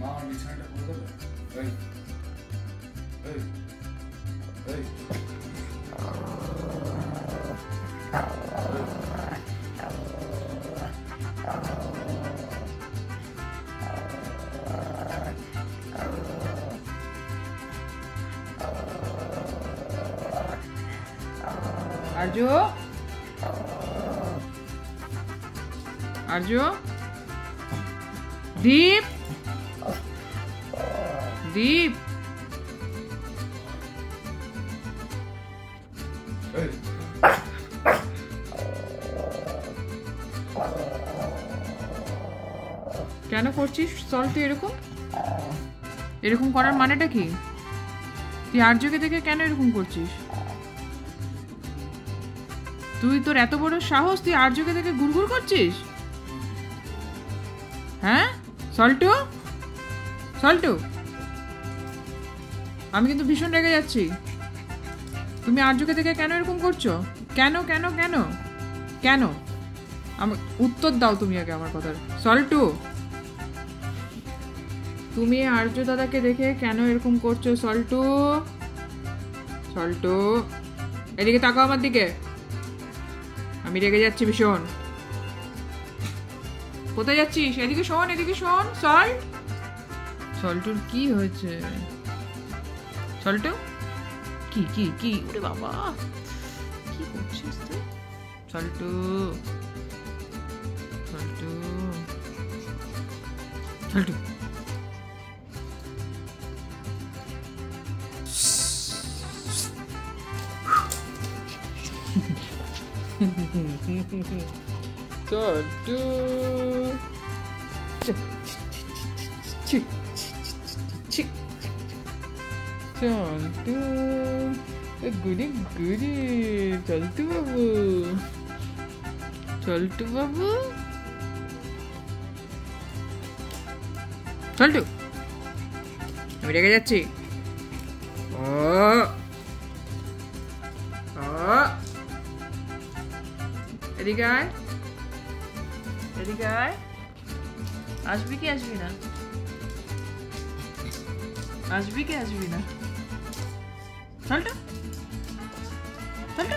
মা আমার বিছানাটা করে দেবে? এই এই এই আর্য আর্য দীপ দীপ এই কেন করছিস সল্ট তুই এরকম এরকম করার মানেটা কি? তুই আর্যকে দেখে কেন এরকম করছিস? তুই তোর এত বড় সাহস, তুই আর্যকে দেখে গুড়গুড় করছিস? হ্যাঁ সল্টু সল্টু, আমি কিন্তু ভীষণ রেগে যাচ্ছি। তুমি আর্যকে দেখে কেন এরকম করছো? কেন কেন কেন কেন? আমার উত্তর দাও তুমি আগে আমার কথার। সল্টু, তুমি আর্য দাদাকে দেখে কেন এরকম করছো? সল্টু সল্টু, এদিকে তাকাও আমার দিকে। আমি রেগে যাচ্ছি ভীষণ। কোথায় যাচ্ছিস? এদিকে শোন, এদিকে শোন। সল্ট, সল্টুর কি হয়েছে? সল্টু কি কি কি? ওরে বাবা, কি করছিস তুই? সল্টু সল্টু সল্টু, সল্টু সল্টু, গুড়ি গুড়ি, সল্টু বাবু, সল্টু বাবু, সল্টু, আমি রেগে যাচ্ছি। ও এদিকে আয়, এদিকে আয়। আসবি কি আসবি না? আসবি কি আসবি না? সল্টু সল্টু।